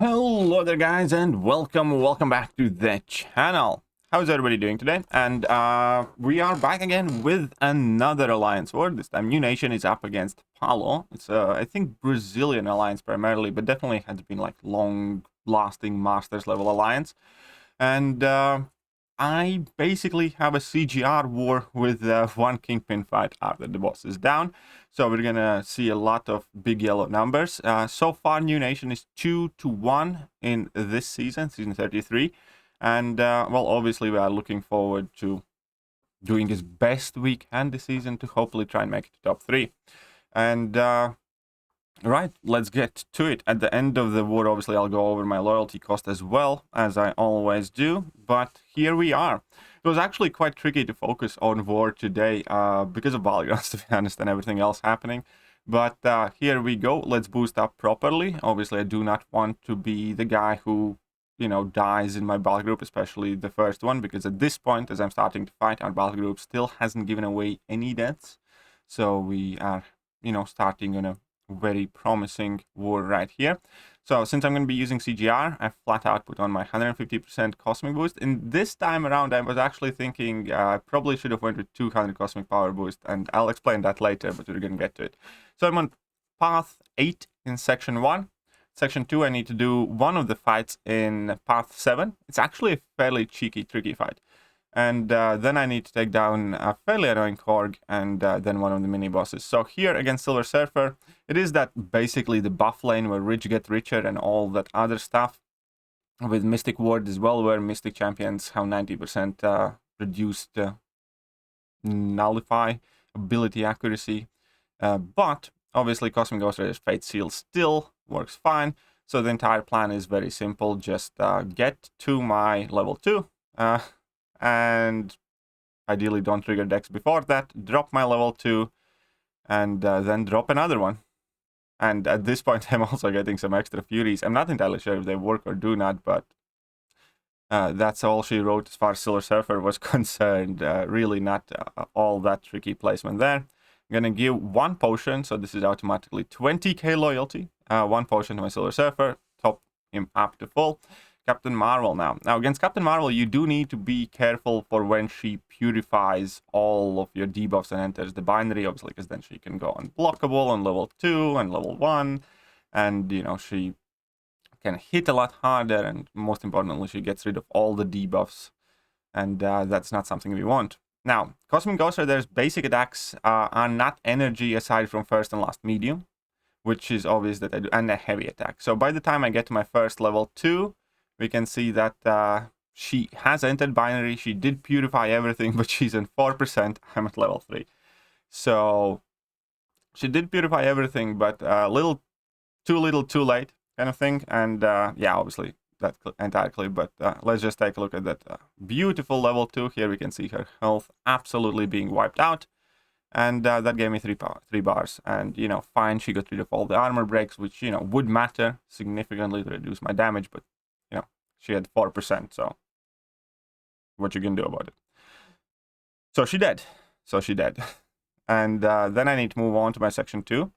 Hello there guys, and welcome back to the channel. How's everybody doing today? And we are back again with another alliance war. This time New Nation is up against PALO. It's I think Brazilian alliance primarily, but definitely has been like long lasting masters level alliance. And I basically have a CGR war with one Kingpin fight after the boss is down. So we're gonna see a lot of big yellow numbers. So far, New Nation is 2-1 in this season, season 33. And, well, obviously we are looking forward to doing as best we can this season to hopefully try and make it to top 3. And, right, let's get to it. At the end of the war, obviously, I'll go over my loyalty cost as well, as I always do. But here we are. It was actually quite tricky to focus on war today because of Battlegrounds, to be honest, and everything else happening. But here we go. Let's boost up properly. Obviously, I do not want to be the guy who, you know, dies in my battle group, especially the first one, because at this point, as I'm starting to fight, our battle group still hasn't given away any deaths. So we are, you know, starting on a very promising war right here. So since I'm going to be using CGR, I flat out put on my 150% cosmic boost. And this time around, I was actually thinking I probably should have went with 200 cosmic power boost, and I'll explain that later, but we're going to get to it. So I'm on path 8 in section 1. Section 2, I need to do one of the fights in path 7. It's actually a fairly cheeky, tricky fight. And then I need to take down a fairly annoying Korg and then one of the mini bosses. So here against Silver Surfer, it is that basically the buff lane where rich get richer and all that other stuff. With Mystic Ward as well, where Mystic champions have 90% reduced nullify ability accuracy. But obviously Cosmic Ghost Rider's Fate Seal still works fine. So the entire plan is very simple. Just get to my level 2. And ideally don't trigger decks before that, drop my level 2, and then drop another one. And at this point, I'm also getting some extra Furies. I'm not entirely sure if they work or do not, but that's all she wrote as far as Silver Surfer was concerned. Really not all that tricky placement there. I'm going to give one potion, so this is automatically 20k loyalty. One potion to my Silver Surfer, top him up to full. Captain Marvel now. Now, against Captain Marvel, you do need to be careful for when she purifies all of your debuffs and enters the binary, obviously, because then she can go unblockable on level 2 and level 1. And, you know, she can hit a lot harder, and most importantly, she gets rid of all the debuffs. And that's not something we want. Now, Cosmic Ghost Rider's basic attacks are not energy aside from first and last medium, which is obvious that I do, and a heavy attack. So by the time I get to my first level 2, we can see that she has entered binary. She did purify everything, but she's in 4%. I'm at level 3. So she did purify everything, but a little too late kind of thing. And yeah, obviously that entire clip. But let's just take a look at that beautiful level 2. Here we can see her health absolutely being wiped out. And that gave me 3 bars. And, you know, fine, she got rid of all the armor breaks, which, you know, would matter significantly to reduce my damage. But she had 4%, so what you can do about it? So she dead. And then I need to move on to my section 2,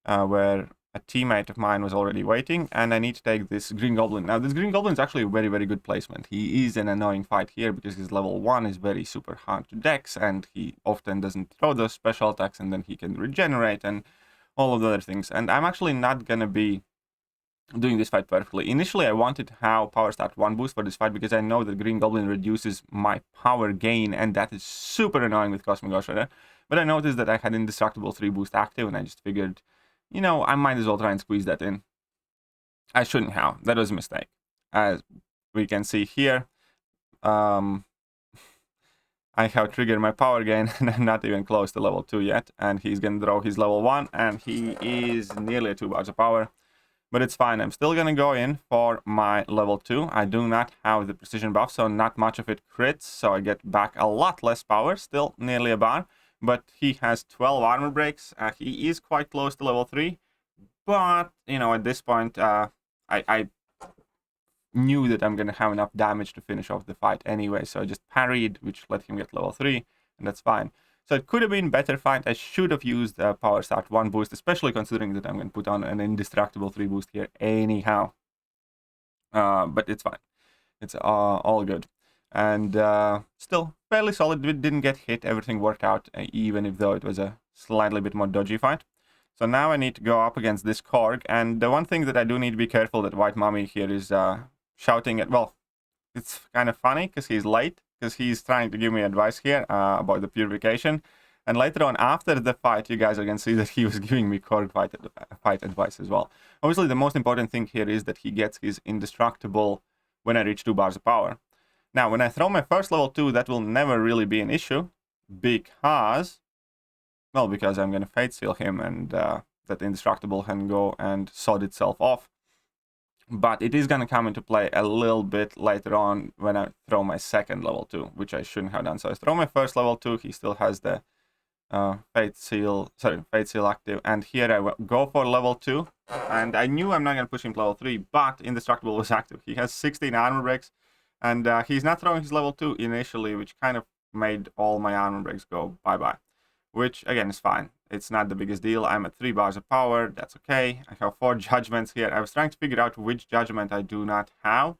where a teammate of mine was already waiting, and I need to take this Green Goblin. Now, this Green Goblin is actually a very, very good placement. He is an annoying fight here because his level 1 is very super hard to dex, and he often doesn't throw those special attacks, and then he can regenerate and all of the other things. And I'm actually not going to be doing this fight perfectly. Initially, I wanted to have Power Start 1 boost for this fight because I know that Green Goblin reduces my power gain, and that is super annoying with Cosmic Ghost Rider. But I noticed that I had Indestructible 3 boost active, and I just figured, you know, I might as well try and squeeze that in. I shouldn't have. That was a mistake. As we can see here, I have triggered my power gain, and I'm not even close to level 2 yet. And he's going to draw his level 1, and he is nearly at 2 bars of power. But it's fine. I'm still going to go in for my level 2. I do not have the precision buff, so not much of it crits. So I get back a lot less power, still nearly a bar. But he has 12 armor breaks. He is quite close to level 3. But, you know, at this point, I knew that I'm going to have enough damage to finish off the fight anyway. So I just parried, which let him get level 3. And that's fine. So it could have been better fight. I should have used Power Start 1 boost, especially considering that I'm going to put on an Indestructible 3 boost here anyhow. But it's fine. It's all good. And still fairly solid. We didn't get hit. Everything worked out, even if though it was a slightly bit more dodgy fight. So now I need to go up against this Korg. And the one thing that I do need to be careful that White Mummy here is shouting at... Well, it's kind of funny because he's late. Because he's trying to give me advice here about the purification. And later on, after the fight, you guys are going to see that he was giving me Korg fight advice as well. Obviously, the most important thing here is that he gets his indestructible when I reach 2 bars of power. Now, when I throw my first level 2, that will never really be an issue. Because I'm going to Fate Seal him and that indestructible can go and sod itself off. But it is going to come into play a little bit later on when I throw my second level 2, which I shouldn't have done. So I throw my first level 2, he still has the Fate Seal active, and here I will go for level 2. And I knew I'm not going to push him to level 3, but Indestructible was active. He has 16 armor breaks, and he's not throwing his level 2 initially, which kind of made all my armor breaks go bye-bye. Which, again, is fine. It's not the biggest deal. I'm at 3 bars of power. That's okay. I have 4 judgments here. I was trying to figure out which judgment I do not have.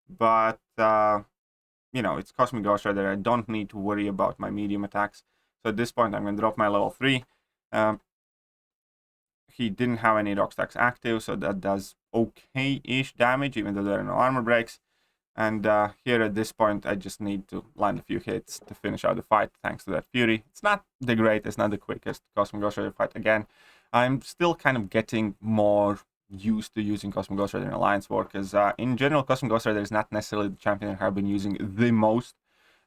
But, you know, it's Cosmic Ghost Rider. I don't need to worry about my medium attacks. So at this point, I'm going to drop my level 3. He didn't have any rock stacks active, so that does okay-ish damage, even though there are no armor breaks. And here at this point, I just need to land a few hits to finish out the fight, thanks to that Fury. It's not the greatest, not the quickest Cosmic Ghost Rider fight. Again, I'm still kind of getting more used to using Cosmic Ghost Rider in Alliance War, because in general, Cosmic Ghost Rider is not necessarily the champion I have been using the most.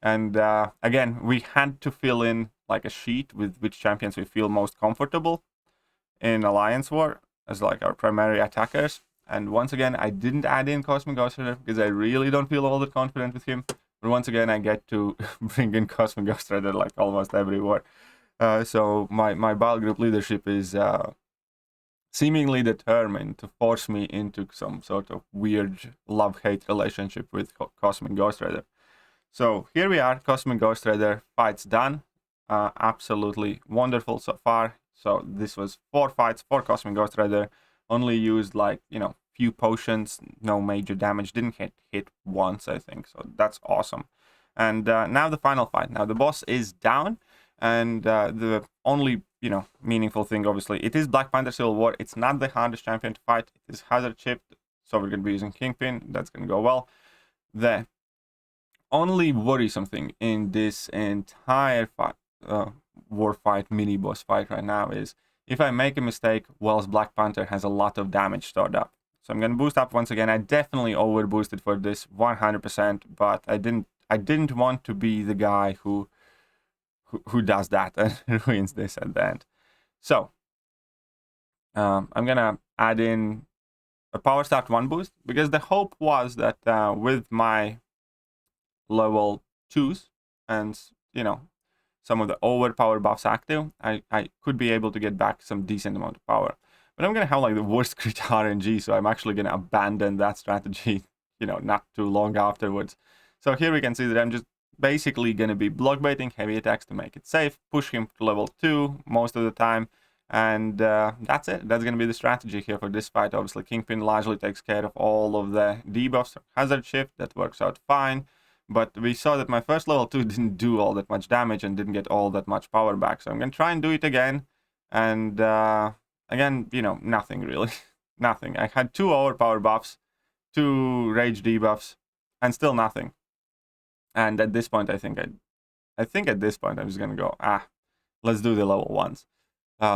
And again, we had to fill in like a sheet with which champions we feel most comfortable in Alliance War as like our primary attackers. And once again, I didn't add in Cosmic Ghost Rider because I really don't feel all that confident with him. But once again, I get to bring in Cosmic Ghost Rider like almost every war. So my battle group leadership is seemingly determined to force me into some sort of weird love-hate relationship with Cosmic Ghost Rider. So here we are, Cosmic Ghost Rider, fight's done. Absolutely wonderful so far. So this was 4 fights for Cosmic Ghost Rider. Only used like, you know, few potions, no major damage, didn't hit once, I think. So that's awesome. And now the final fight. Now the boss is down. And the only, you know, meaningful thing, obviously, it is Black Panther Civil War. It's not the hardest champion to fight. It is hazard chipped. So we're going to be using Kingpin. That's going to go well. The only worrisome thing in this entire fight, war fight, mini boss fight right now is if I make a mistake, Wells Black Panther has a lot of damage stored up. So I'm going to boost up once again. I definitely over boosted for this 100%, but I didn't want to be the guy who does that and ruins this at the end. So I'm going to add in a Power Start 1 boost, because the hope was that with my level 2s and, you know, some of the overpower buffs active, I could be able to get back some decent amount of power. But I'm going to have like the worst crit RNG, so I'm actually going to abandon that strategy, you know, not too long afterwards. So here we can see that I'm just basically going to be block baiting heavy attacks to make it safe, push him to level 2 most of the time, and that's it. That's going to be the strategy here for this fight. Obviously, Kingpin largely takes care of all of the debuffs, hazard shift, that works out fine. But we saw that my first level 2 didn't do all that much damage and didn't get all that much power back. So I'm going to try and do it again. And again, you know, nothing really. Nothing. I had 2 overpower buffs, 2 rage debuffs, and still nothing. And at this point, I think at this point, I'm just going to go, let's do the level 1s.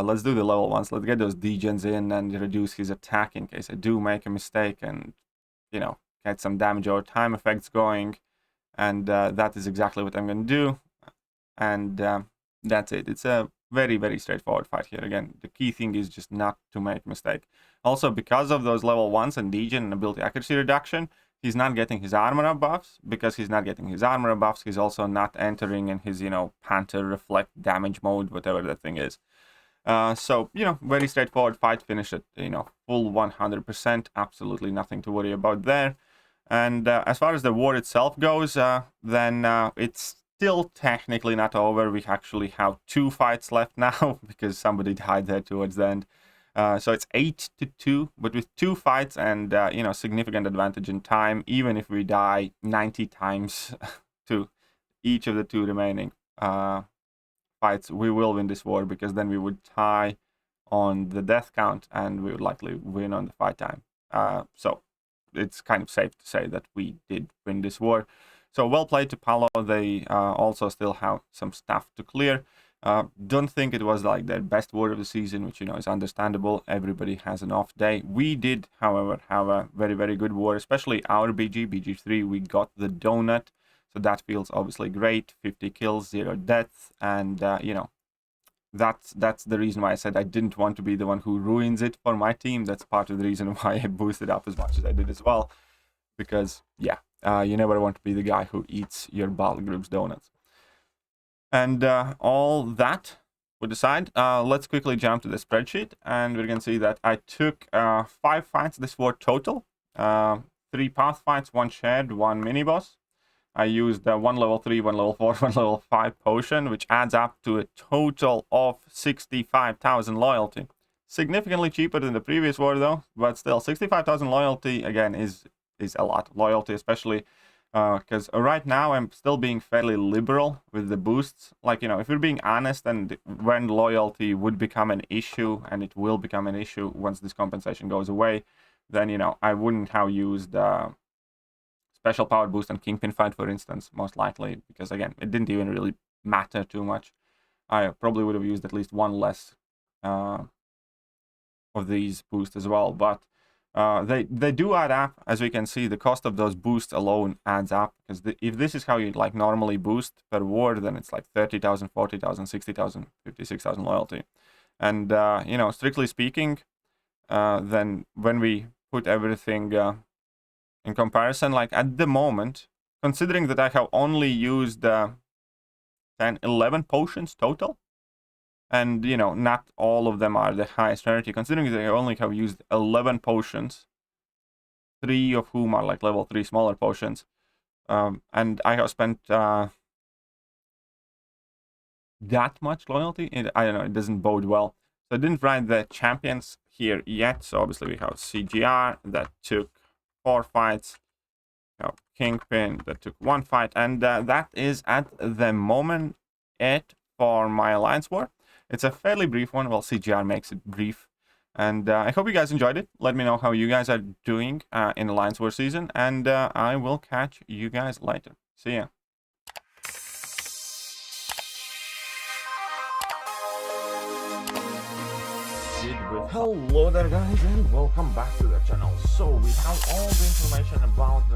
Let's do the level 1s. Let's get those degens in and reduce his attack in case I do make a mistake and, you know, get some damage over time effects going. And that is exactly what I'm going to do. And that's it. It's a very, very straightforward fight here. Again, the key thing is just not to make a mistake. Also, because of those level 1s and degen and ability accuracy reduction, he's not getting his armor up buffs. Because he's not getting his armor up buffs, he's also not entering in his, you know, Panther Reflect damage mode, whatever that thing is. So, you know, very straightforward fight. Finish at, you know, full 100%. Absolutely nothing to worry about there. And as far as the war itself goes, then it's still technically not over. We actually have 2 fights left now because somebody died there towards the end. So it's 8-2, but with 2 fights and significant advantage in time. Even if we die 90 times to each of the 2 remaining fights, we will win this war, because then we would tie on the death count and we would likely win on the fight time. So it's kind of safe to say that we did win this war. So well played to PALO. They also still have some stuff to clear. Don't think it was like their best war of the season, which is understandable. Everybody has an off day. We did, however, have a very, very good war, especially our BG3. We got the donut, so that feels obviously great. 50 kills, 0 deaths, and that's the reason why I said I didn't want to be the one who ruins it for my team. That's part of the reason why I boosted up as much as I did as well, because yeah, you never want to be the guy who eats your battle group's donuts. And all that put aside, let's quickly jump to the spreadsheet, and we can see that I took 5 fights this war total. 3 path fights, 1 shared, 1 mini boss. I used 1 level 3, 1 level 4, 1 level 5 potion, which adds up to a total of 65,000 loyalty. Significantly cheaper than the previous war though, but still 65,000 loyalty again is a lot of loyalty, especially because right now I'm still being fairly liberal with the boosts. Like, if you're being honest, and when loyalty would become an issue, and it will become an issue once this compensation goes away, then I wouldn't have used special power boost on Kingpin fight, for instance, most likely, because again, it didn't even really matter too much. I probably would have used at least 1 less of these boosts as well, but they do add up. As we can see, the cost of those boosts alone adds up, because if this is how you normally boost per war, then it's like 30,000, 40,000, 60,000, 56,000 loyalty. And strictly speaking, then when we put everything in comparison, like at the moment, considering that I have only used 10, 11 potions total, and not all of them are the highest rarity, considering that I only have used 11 potions, 3 of whom are like level 3 smaller potions, and I have spent that much loyalty, I don't know, it doesn't bode well. So I didn't write the champions here yet. So obviously we have CGR that took 4 fights, Kingpin that took 1 fight, and that is at the moment it for my Alliance war. It's a fairly brief one. Well, CGR makes it brief. And I hope you guys enjoyed it. Let me know how you guys are doing in Alliance war season. And I will catch you guys later. See ya. Hello there guys, and welcome back to the channel. So we have all the information about the